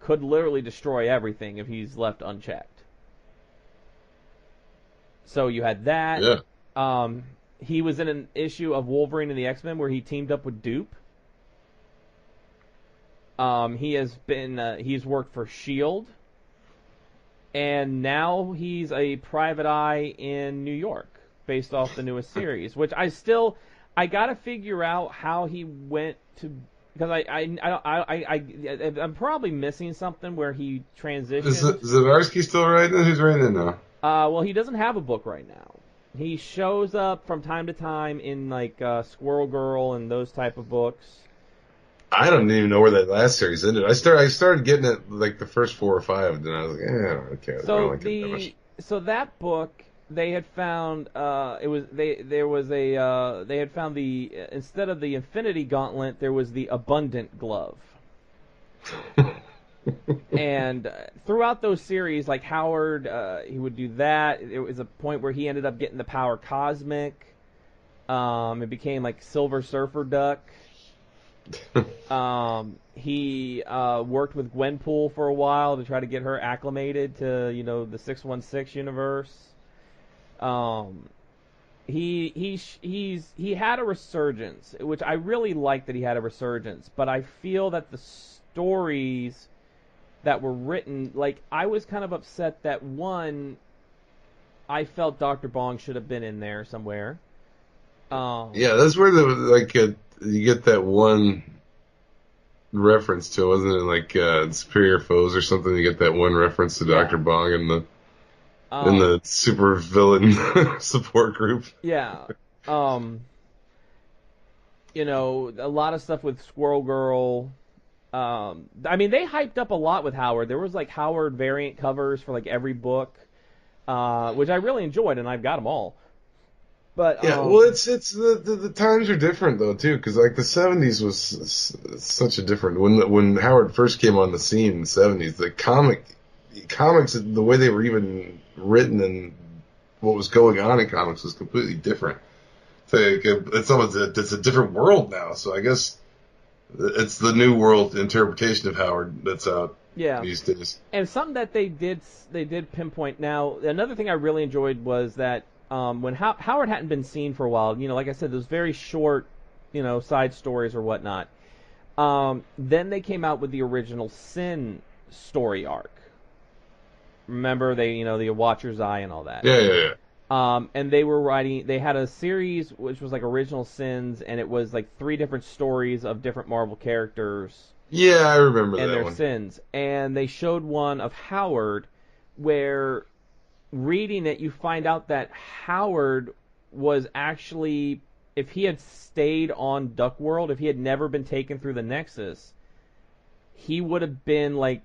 could literally destroy everything if he's left unchecked. So you had that. Yeah. He was in an issue of Wolverine and the X-Men where he teamed up with Dupe. He's worked for S.H.I.E.L.D. And now he's a private eye in New York, based off the newest series. Which I gotta figure out how he went to, because I'm probably missing something where he transitioned. Is Zdarsky still writing it? Who's writing it now? Well, he doesn't have a book right now. He shows up from time to time in like Squirrel Girl and those type of books. I don't even know where that last series ended. I started getting it like the first 4 or 5, and then I was like, okay. I don't like it that much. So that book, they had found they had found instead of the Infinity Gauntlet, there was the Abundant Glove. And throughout those series, like Howard, he would do that. It was a point where he ended up getting the power Cosmic. It became like Silver Surfer Duck. He worked with Gwenpool for a while to try to get her acclimated to, the 616 universe. He had a resurgence, which I really like that he had a resurgence, but I feel that the stories that were written, like, I was kind of upset that I felt Dr. Bong should have been in there somewhere. Yeah, that's where you get that one reference to, wasn't it? Like Superior Foes or something. You get that one reference to Dr. Bong in the super villain support group. Yeah. A lot of stuff with Squirrel Girl. They hyped up a lot with Howard. There was like Howard variant covers for like every book, which I really enjoyed, and I've got them all. But yeah, well, it's the times are different though too, because like the 70s was such a different when Howard first came on the scene in the 70s. The comics, the way they were even written and what was going on in comics was completely different. It's a different world now. So I guess it's the new world interpretation of Howard that's out these days. And something that they did pinpoint. Now, another thing I really enjoyed was that when Howard hadn't been seen for a while, like I said, those very short, side stories or whatnot. Then they came out with the original Sin story arc. Remember, the Watcher's Eye and all that. Yeah. And they had a series which was like Original Sins, and it was like 3 different stories of different Marvel characters. Yeah, I remember that one. And their sins. And they showed one of Howard where, reading it, you find out that Howard was actually, if he had stayed on Duck World, if he had never been taken through the Nexus, he would have been like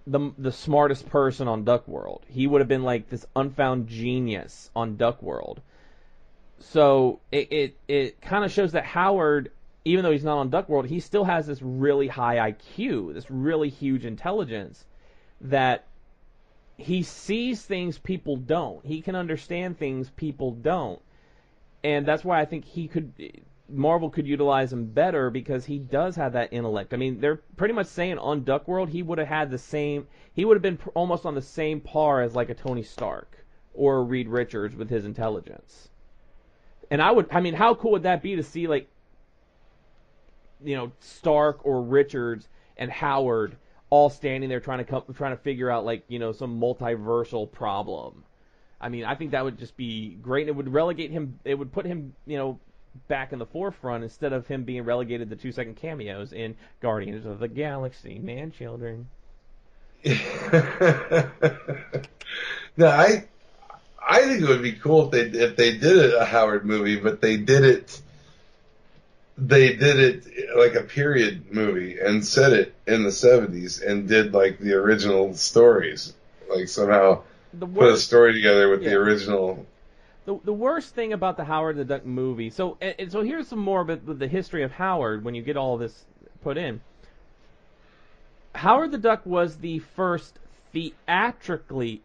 the smartest person on Duck World. He would have been like this unfound genius on Duck World. So it kind of shows that Howard, even though he's not on Duck World, he still has this really high IQ, this really huge intelligence, that he sees things people don't. He can understand things people don't. And that's why I think Marvel could utilize him better, because he does have that intellect. I mean, they're pretty much saying on Duck World he would have been almost on the same par as like a Tony Stark or a Reed Richards with his intelligence. And how cool would that be to see, like, Stark or Richards and Howard all standing there trying to figure out, like, some multiversal problem. I mean, I think that would just be great. It would relegate him. It would put him, back in the forefront instead of him being relegated to 2-second cameos in Guardians of the Galaxy, man-children. No, I think it would be cool if they did a Howard movie, but they did it like a period movie and set it in the 70s and did like the original stories, like somehow put a story together with the original. The worst thing about the Howard the Duck movie, so here's some more about the history of Howard when you get all this put in. Howard the Duck was the first theatrically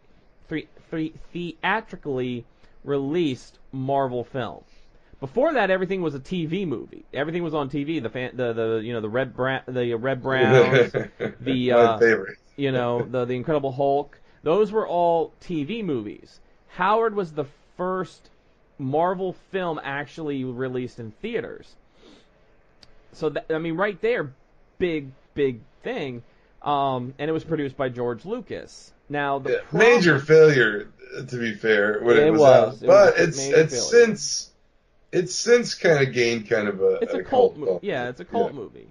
released Marvel film. Before that, everything was a TV movie. Everything was on TV. The Red Browns, My favorite. the Incredible Hulk. Those were all TV movies. Howard was the first Marvel film actually released in theaters. So right there, big thing. And it was produced by George Lucas. Now major failure, to be fair, when it was out. But it's since kind of gained kind of a cult movie. Yeah, it's a cult movie.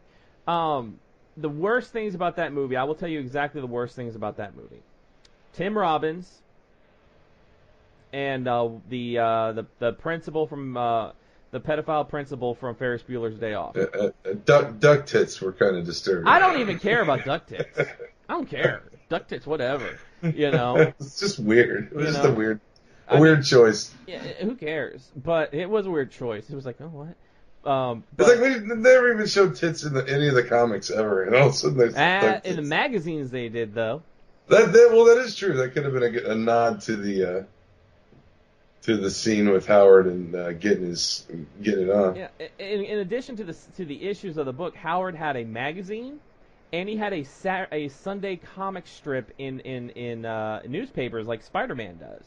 The worst things about that movie, I will tell you exactly the worst things about that movie. Tim Robbins and the principal from the pedophile principal from Ferris Bueller's Day Off. Duck tits were kind of disturbing. I don't even care about duck tits. I don't care. Duck tits, whatever. It's just weird. It was just a weird choice. Yeah, who cares? But it was a weird choice. It was like, oh, what? It's like we never even showed tits in any of the comics ever, and all of a sudden there's duck tits. In the magazines they did, though. That is true. That could have been a nod to the scene with Howard and getting it on. Yeah. In addition to the issues of the book, Howard had a magazine, and he had a Sunday comic strip in newspapers like Spider-Man does.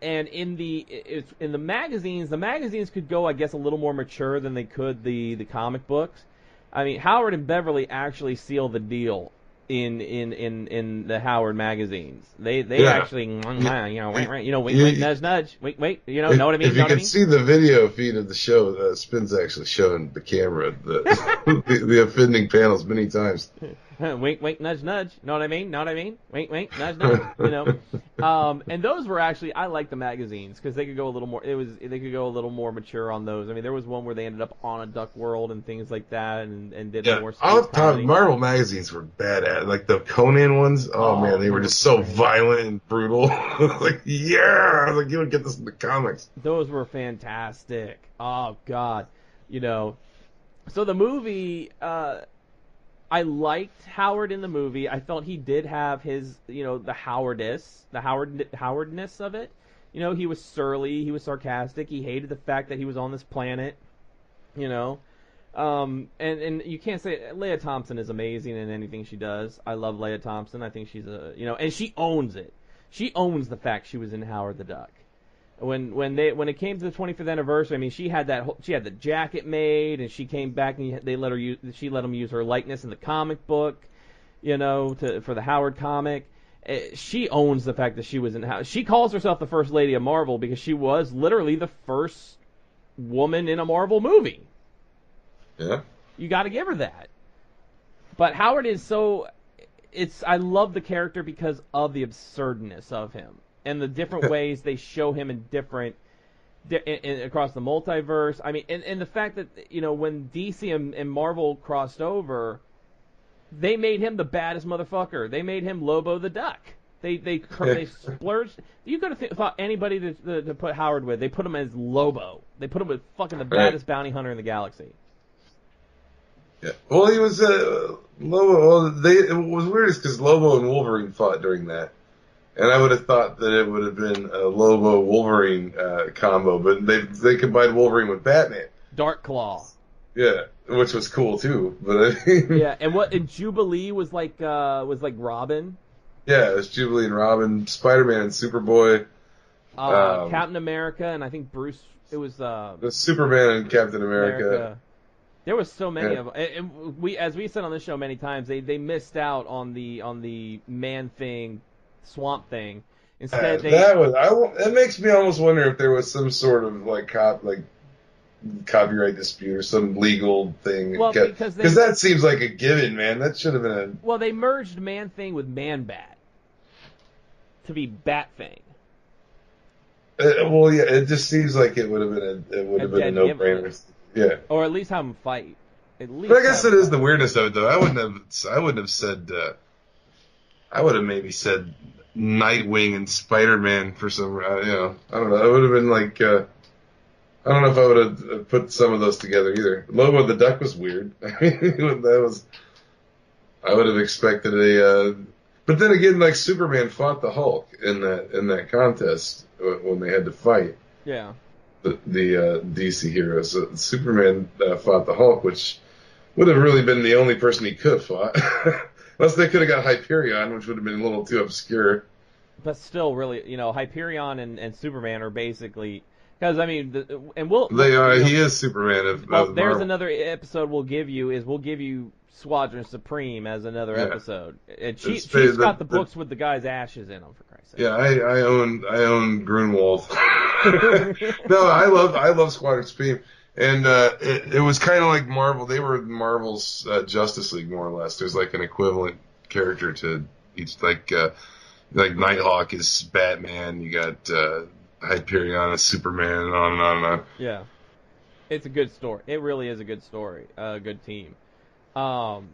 And in the magazines could go, I guess, a little more mature than they could the comic books. I mean, Howard and Beverly actually sealed the deal in the Howard magazines. They actually, wink, nudge, nudge, wink, know what I mean? If you can see the video feed of the show, Spin's actually showing the camera the offending panels many times. Wink, nudge, nudge. Know what I mean? Wink, nudge, nudge. And those were actually, I like the magazines because they could go a little more. They could go a little more mature on those. I mean, there was one where they ended up on a duck world and things like that, and did more. All the time, Marvel magazines were badass. Like the Conan ones. Oh man, they were just so violent and brutal. Like I was like, you would get this in the comics. Those were fantastic. Oh god, So the movie. I liked Howard in the movie. I felt he did have his, the Howardness of it. He was surly, he was sarcastic, he hated the fact that he was on this planet, and you can't say Leah Thompson is amazing in anything she does. I love Leah Thompson. I think she's and she owns it. She owns the fact she was in Howard the Duck. When it came to the 25th anniversary, I mean, she had the jacket made, and she came back and she let them use her likeness in the comic book, for the Howard comic. She owns the fact that she was in Howard. She calls herself the First Lady of Marvel because she was literally the first woman in a Marvel movie. Yeah. You got to give her that. But Howard is I love the character because of the absurdness of him. And the different ways they show him in across the multiverse. I mean, and the fact that, when DC and Marvel crossed over, they made him the baddest motherfucker. They made him Lobo the Duck. They splurged. You could have thought anybody to put Howard with. They put him as Lobo. They put him with fucking the baddest bounty hunter in the galaxy. Yeah. Well, he was Lobo. Well, it was weird because Lobo and Wolverine fought during that. And I would have thought that it would have been a Lobo-Wolverine combo, but they combined Wolverine with Batman. Dark Claw. Yeah, which was cool too. But yeah, and Jubilee was like Robin. Yeah, it was Jubilee and Robin, Spider-Man and Superboy. Captain America, and I think Bruce. It was the Superman and Captain America. There was so many of them. And as we said on this show many times, they missed out on the Man-Thing. Swamp Thing. Instead, it makes me almost wonder if there was some sort of copyright dispute or some legal thing. Well, because that seems like a given, man. That should have been Well, they merged Man Thing with Man Bat to be Bat Thing. Well, yeah, it just seems like it would have been a no-brainer. Yeah. Or at least have them fight. But I guess it is the weirdness of it, though. I wouldn't have said. I would have maybe said Nightwing and Spider-Man for some, I don't know. It would have been like, I don't know if I would have put some of those together either. Lobo the Duck was weird. I mean, I would have expected but then again, like Superman fought the Hulk in that contest when they had to fight. Yeah. the DC heroes. Superman fought the Hulk, which would have really been the only person he could have fought. Unless they could have got Hyperion, which would have been a little too obscure. But still, really, Hyperion and Superman are basically because I mean, and we'll They are. He is Superman well, of there's Marvel. another episode we'll give you Squadron Supreme as another Yeah. episode, and It's she's got the books with the guy's ashes in them for Christ's sake. Yeah, I own Grunwald. No, I love Squadron Supreme, and it was kind of like Marvel. They were Marvel's Justice League more or less. There's like an equivalent character to each, like Nighthawk is Batman. You got Hyperion is Superman, and on and on and on. Yeah, it's a good story. It really is a good story. A good team. Um,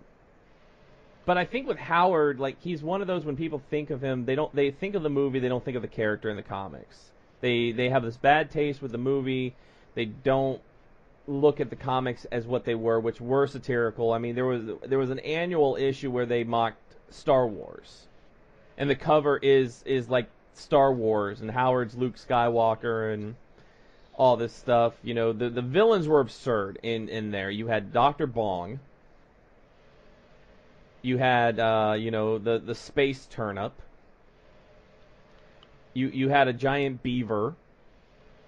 but I think with Howard, like he's one of those when people think of him, they think of the movie, they don't think of the character in the comics. They have this bad taste with the movie. They don't look at the comics as what they were, which were satirical. I mean, there was an annual issue where they mocked Star Wars, and the cover is like Star Wars, and Howard's Luke Skywalker and all this stuff. The villains were absurd in there. You had Dr. Bong. You had the space turnip. You had a giant beaver.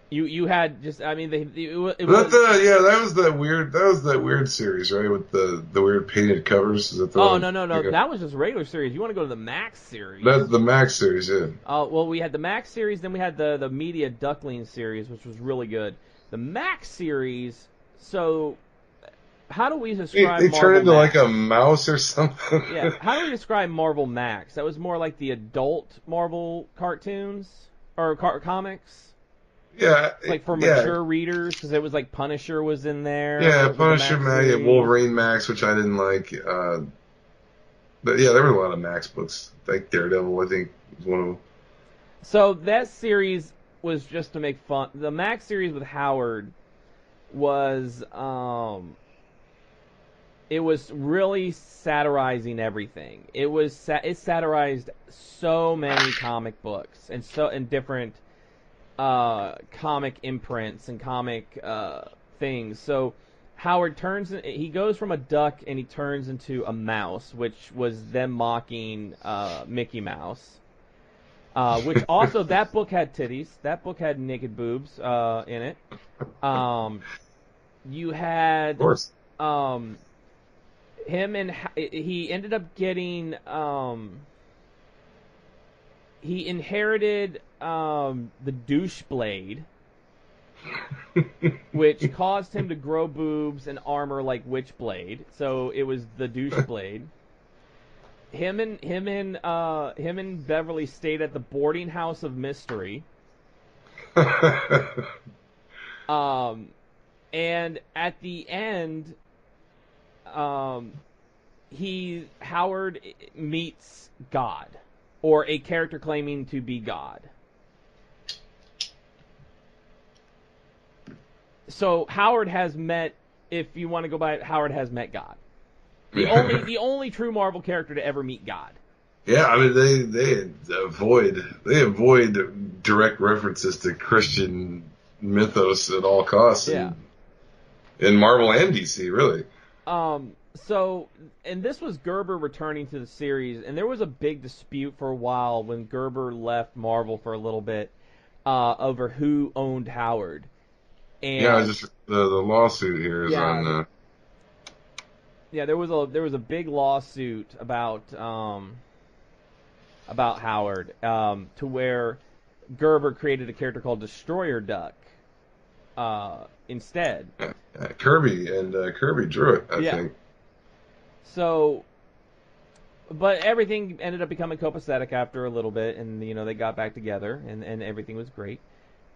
You had just I mean it was Yeah, that was that weird series, right? With the weird painted covers. Is that the oh one? no that was just regular series. You want to go to the Max series? That's the Max series, yeah. Well, we had the Max series, then we had the Media Duckling series, which was really good. The Max series, so how do we describe They Marvel turn into Max? like a mouse or something. Yeah, how do we describe Marvel Max? That was more like the adult Marvel cartoons or comics, Yeah, like for yeah. mature readers, because it was like Punisher was in there. Yeah, with the Punisher Max Max, series. Wolverine Max, which I didn't like. But yeah, there were a lot of Max books. Like Daredevil, I think, was one of them. So that series was just to make fun. The Max series with Howard was it was really satirizing everything. It satirized so many comic books and different comic imprints and comic things. So Howard he goes from a duck and he turns into a mouse, which was them mocking Mickey Mouse. Which also that book had titties. That book had naked boobs in it. You had Of course. him and he ended up getting he inherited the douche blade, which caused him to grow boobs and armor like Witchblade. So it was the douche blade. Him and Beverly stayed at the boarding house of mystery. And at the end, Howard meets God, or a character claiming to be God. So Howard has met, if you want to go by it, Howard has met God. The only true Marvel character to ever meet God. Yeah, I mean they avoid direct references to Christian mythos at all costs. Yeah. In Marvel and DC, really. So, and this was Gerber returning to the series, and there was a big dispute for a while when Gerber left Marvel for a little bit over who owned Howard. And Yeah, just the lawsuit here is on. Yeah, there was a big lawsuit about Howard to where Gerber created a character called Destroyer Duck instead. Kirby drew it, I think. So, but everything ended up becoming copacetic after a little bit, and they got back together, and everything was great.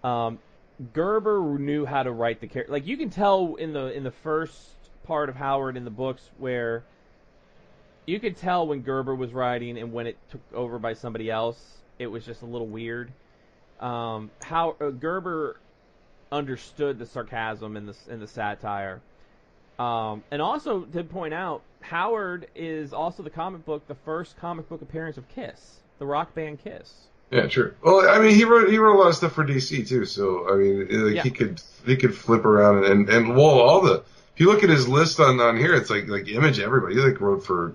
Gerber knew how to write the character. Like you can tell in the first part of Howard in the books where you could tell when Gerber was writing and when it took over by somebody else, it was just a little weird. How Gerber understood the sarcasm and the satire, and also to point out, Howard is also the first comic book appearance of Kiss, the rock band Kiss. Yeah, true. Well, I mean, he wrote a lot of stuff for DC too. So I mean, like Yeah. he could flip around and well, all the if you look at his list on here, it's like Image everybody. He like wrote for